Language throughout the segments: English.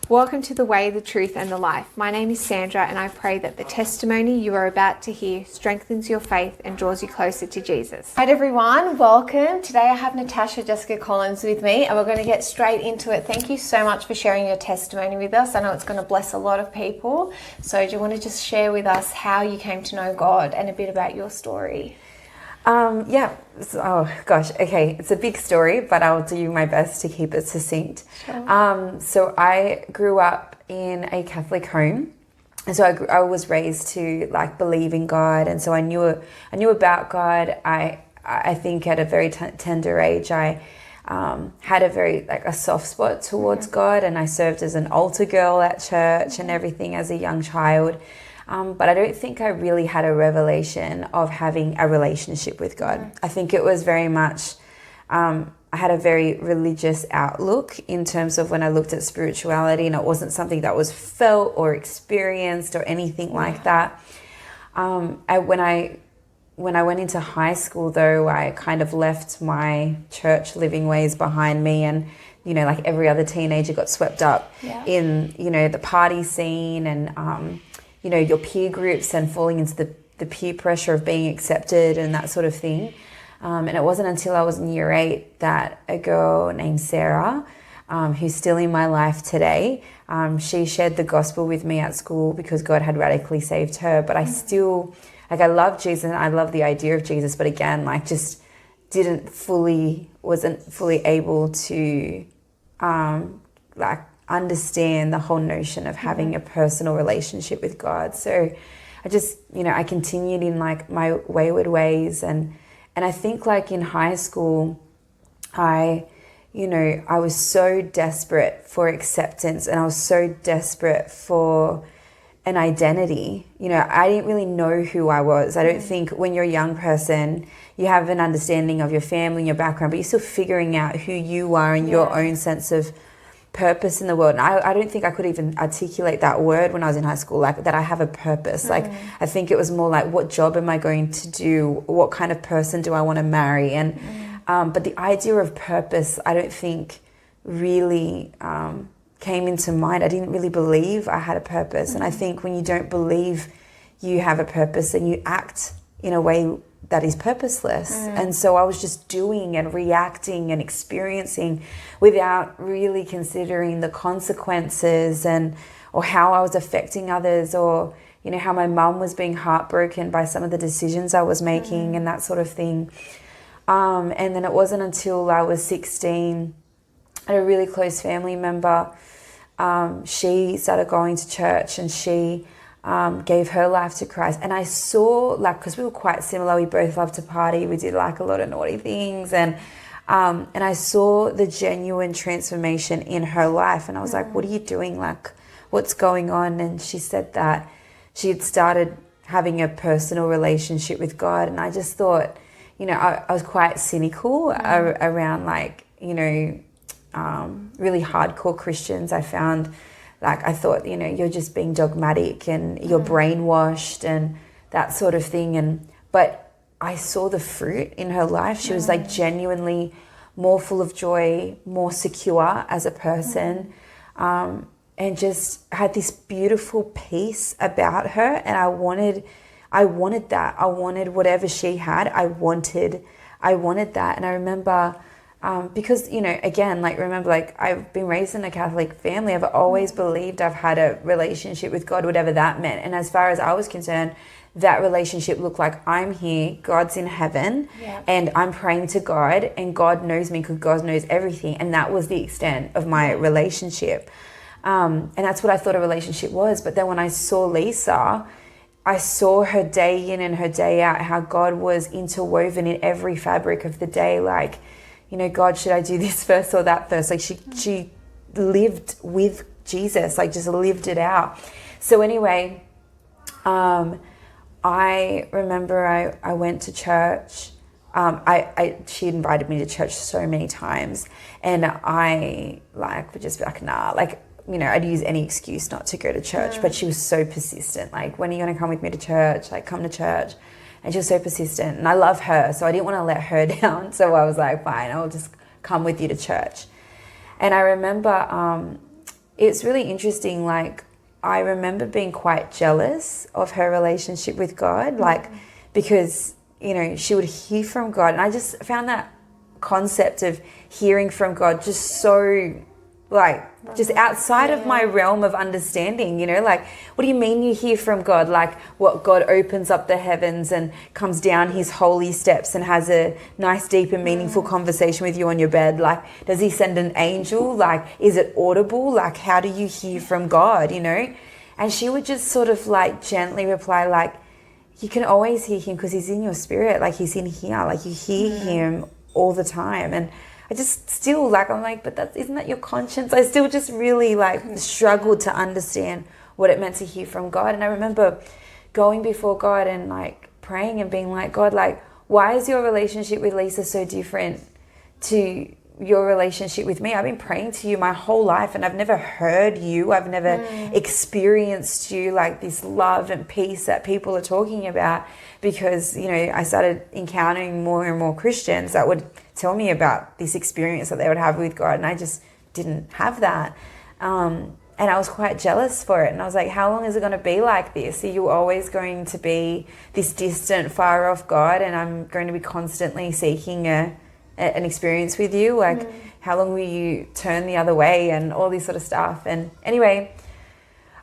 Welcome to The Way, the Truth and the Life. My name is Sandra and I pray that the testimony you are about to hear strengthens your faith and draws you closer to Jesus. Hi everyone, welcome. Today I have Natasha Jessica Collins with me and we're going to get straight into it. Thank you so much for sharing your testimony with us. I know it's going to bless a lot of people. So do you want to just share with us how you came to know God and a bit about your story? It's a big story, but I'll do my best to keep it succinct. Sure. So I grew up in a Catholic home, and so I was raised to believe in God, and so I knew about God. I think at a very tender age, I had a very a soft spot towards God, and I served as an altar girl at church and everything as a young child. But I don't think I really had a revelation of having a relationship with God. I think it was very much, I had a very religious outlook in terms of when I looked at spirituality, and it wasn't something that was felt or experienced or anything like that. When I went into high school, though, I kind of left my church living ways behind me, and like every other teenager, got swept up in the party scene and your peer groups and falling into the peer pressure of being accepted and that sort of thing. And it wasn't until I was in year 8 that a girl named Sarah, who's still in my life today, she shared the gospel with me at school because God had radically saved her. But I still, I love Jesus and I love the idea of Jesus, but again, just wasn't fully able to understand the whole notion of having a personal relationship with God. So I just, I continued in my wayward ways. And I think in high school, I was so desperate for acceptance and I was so desperate for an identity. I didn't really know who I was. I don't think when you're a young person, you have an understanding of your family and your background, but you're still figuring out who you are and your own sense of purpose in the world. And I don't think I could even articulate that word when I was in high school, that I have a purpose. I think it was more what job am I going to do? What kind of person do I want to marry? And but the idea of purpose, I don't think really came into mind. I didn't really believe I had a purpose. And I think when you don't believe you have a purpose, then you act in a way that is purposeless. And so I was just doing and reacting and experiencing without really considering the consequences or how I was affecting others, or how my mum was being heartbroken by some of the decisions I was making and that sort of thing. And then it wasn't until I was 16, I had a really close family member. She started going to church and she gave her life to Christ. And I saw, because we were quite similar, we both loved to party, we did a lot of naughty things, and I saw the genuine transformation in her life, and I was like, what are you doing? What's going on? And she said that she had started having a personal relationship with God. And I just thought, I was quite cynical around really hardcore Christians. I found I thought, you're just being dogmatic and you're brainwashed and that sort of thing. But I saw the fruit in her life. She was genuinely more full of joy, more secure as a person, and just had this beautiful peace about her. And I wanted that. I wanted whatever she had. I wanted that. And I remember, because, again, remember, I've been raised in a Catholic family. I've always believed I've had a relationship with God, whatever that meant. And as far as I was concerned, that relationship looked like I'm here, God's in heaven, and I'm praying to God, and God knows me because God knows everything. And that was the extent of my relationship. And that's what I thought a relationship was. But then when I saw Lisa, I saw her day in and her day out, how God was interwoven in every fabric of the day. God, should I do this first or that first? She lived with Jesus, just lived it out. So anyway, I remember I went to church. She invited me to church so many times, and I would just be nah, I'd use any excuse not to go to church, but she was so persistent. When are you going to come with me to church? Come to church. And she was so persistent, and I love her, so I didn't want to let her down. So I was fine, I'll just come with you to church. And I remember it's really interesting. Like, I remember being quite jealous of her relationship with God, like, because, you know, she would hear from God. And I just found that concept of hearing from God just so, like, just outside of my realm of understanding, you know, like, what do you mean you hear from God? Like, what, God opens up the heavens and comes down his holy steps and has a nice, deep and meaningful conversation with you on your bed? Like, does he send an angel? Like, is it audible? Like, how do you hear from God, you know? And she would just sort of like gently reply, like, you can always hear him because he's in your spirit. Like, he's in here. Like, you hear him all the time. And I just still, like, I'm like, but isn't that your conscience? I still just really like struggled to understand what it meant to hear from God. And I remember going before God and like praying and being like, God, like, why is your relationship with Lisa so different to your relationship with me? I've been praying to you my whole life and I've never heard you. I've never experienced you, like this love and peace that people are talking about, because, you know, I started encountering more and more Christians that would tell me about this experience that they would have with God, and I just didn't have that. And I was quite jealous for it. And I was like, how long is it going to be like this? Are you always going to be this distant, far off God, and I'm going to be constantly seeking an experience with you? Like, how long will you turn the other way, and all this sort of stuff? And anyway,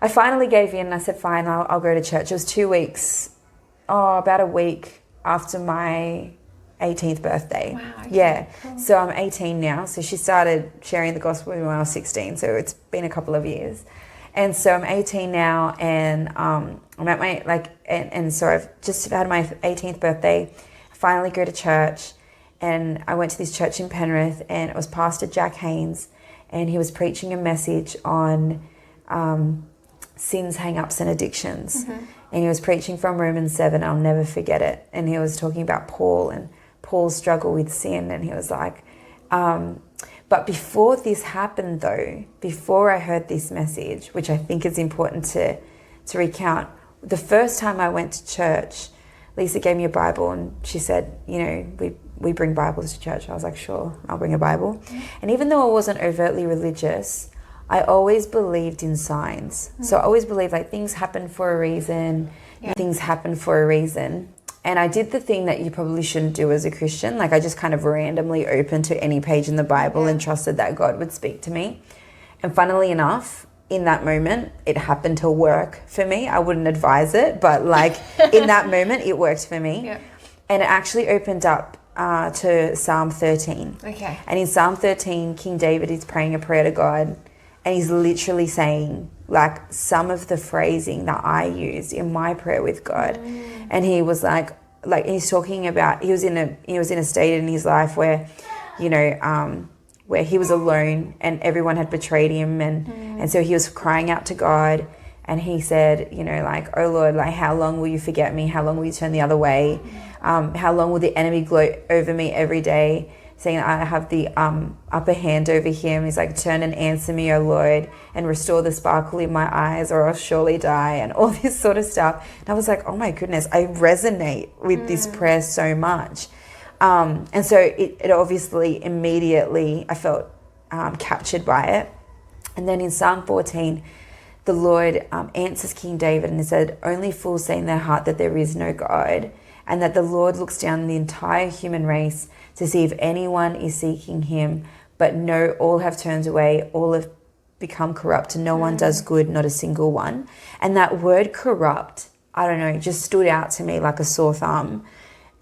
I finally gave in and I said, fine, I'll go to church. It was 2 weeks, about a week after my 18th birthday. Wow, okay, yeah. cool. So I'm 18 now. So she started sharing the gospel with me when I was 16. So it's been a couple of years. And so I'm 18 now, and I'm at my, like, and so I've just had my 18th birthday. I finally go to church, and I went to this church in Penrith, and it was Pastor Jack Haynes, and he was preaching a message on sins, hang-ups and addictions. And he was preaching from Romans 7. I'll never forget it. And he was talking about Paul and Paul's struggle with sin. And he was like, but before this happened though, before I heard this message, which I think is important to recount, the first time I went to church, Lisa gave me a Bible and she said, you know, we bring Bibles to church. I was like, sure, I'll bring a Bible. And even though I wasn't overtly religious, I always believed in signs. So I always believed like things happen for a reason, things happen for a reason. And I did the thing that you probably shouldn't do as a Christian. Like, I just kind of randomly opened to any page in the Bible and trusted that God would speak to me. And funnily enough, in that moment, it happened to work for me. I wouldn't advise it, but like in that moment, it worked for me. Yeah. And it actually opened up to Psalm 13. Okay. And in Psalm 13, King David is praying a prayer to God. And he's literally saying, like, some of the phrasing that I use in my prayer with God. And he was like he's talking about, he was in a state in his life where, you know, where he was alone and everyone had betrayed him. And so he was crying out to God. And he said, you know, like, oh Lord, like, how long will you forget me? How long will you turn the other way? How long will the enemy gloat over me every day, saying that I have the upper hand over him? He's like, turn and answer me, O Lord, and restore the sparkle in my eyes, or I'll surely die, and all this sort of stuff. And I was like, oh my goodness, I resonate with this prayer so much. And so it obviously immediately I felt captured by it. And then in Psalm 14, the Lord answers King David and he said, only fools say in their heart that there is no God, and that the Lord looks down on the entire human race to see if anyone is seeking him. But no, all have turned away, all have become corrupt, and no one does good, not a single one. And that word corrupt, I don't know, just stood out to me like a sore thumb,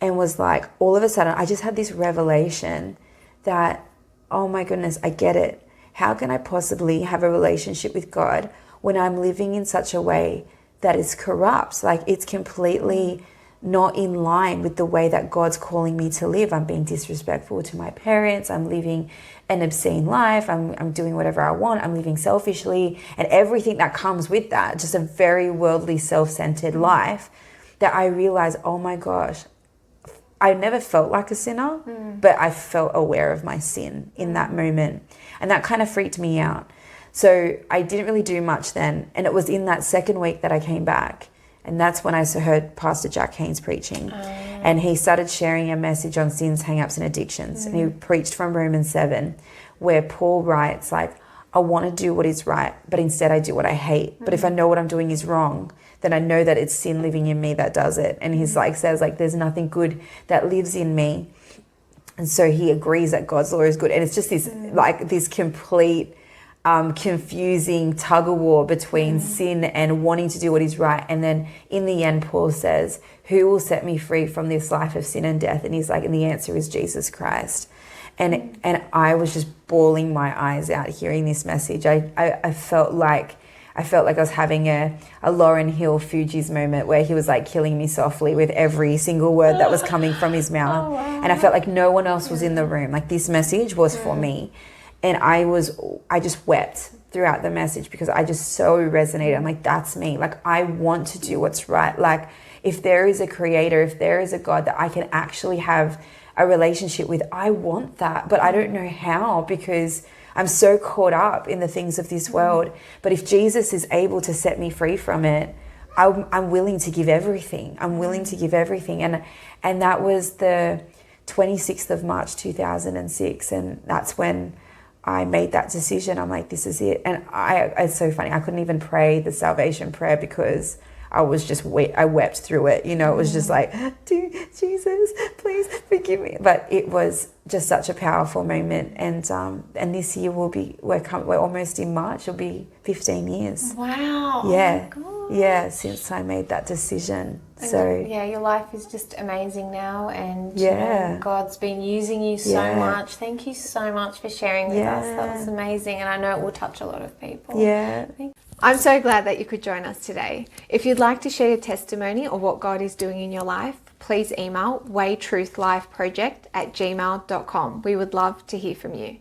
and was like, all of a sudden, I just had this revelation that, oh my goodness, I get it. How can I possibly have a relationship with God when I'm living in such a way that is corrupt? Like, it's completely not in line with the way that God's calling me to live. I'm being disrespectful to my parents. I'm living an obscene life. I'm doing whatever I want. I'm living selfishly, and everything that comes with that, just a very worldly, self-centered life, that I realized, oh my gosh, I never felt like a sinner, but I felt aware of my sin in that moment. And that kind of freaked me out. So I didn't really do much then. And it was in that second week that I came back. And that's when I heard Pastor Jack Haynes preaching. And he started sharing a message on sins, hang-ups and addictions. And he preached from Romans 7, where Paul writes, like, I want to do what is right, but instead I do what I hate. But if I know what I'm doing is wrong, then I know that it's sin living in me that does it. And he's like, says like, there's nothing good that lives in me. And so he agrees that God's law is good. And it's just this, like this complete, confusing tug of war between sin and wanting to do what is right. And then in the end, Paul says, who will set me free from this life of sin and death? And he's like, and the answer is Jesus Christ. And I was just bawling my eyes out hearing this message. I felt like I was having a Lauryn Hill Fugees moment where he was like killing me softly with every single word that was coming from his mouth. Oh, wow. And I felt like no one else was in the room. Like this message was for me. And I just wept throughout the message because I just so resonated. I'm like, that's me. Like I want to do what's right. Like if there is a creator, if there is a God that I can actually have a relationship with, I want that, but I don't know how because I'm so caught up in the things of this world. But if Jesus is able to set me free from it, I'm willing to give everything. I'm willing to give everything. And that was the 26th of March 2006, and that's when I made that decision. I'm like, this is it. And it's so funny. I couldn't even pray the salvation prayer because I was just I wept through it. You know, it was just like, Jesus, please forgive me. But it was just such a powerful moment. And this year we're almost in March. It'll be 15 years. Wow. Yeah. Oh my God. Yeah, since I made that decision. And so yeah, your life is just amazing now, and yeah, God's been using you so much. Thank you so much for sharing with us. That was amazing, and I know it will touch a lot of people. Yeah. I'm so glad that you could join us today. If you'd like to share your testimony or what God is doing in your life, please email waytruthliveproject@gmail.com. We would love to hear from you.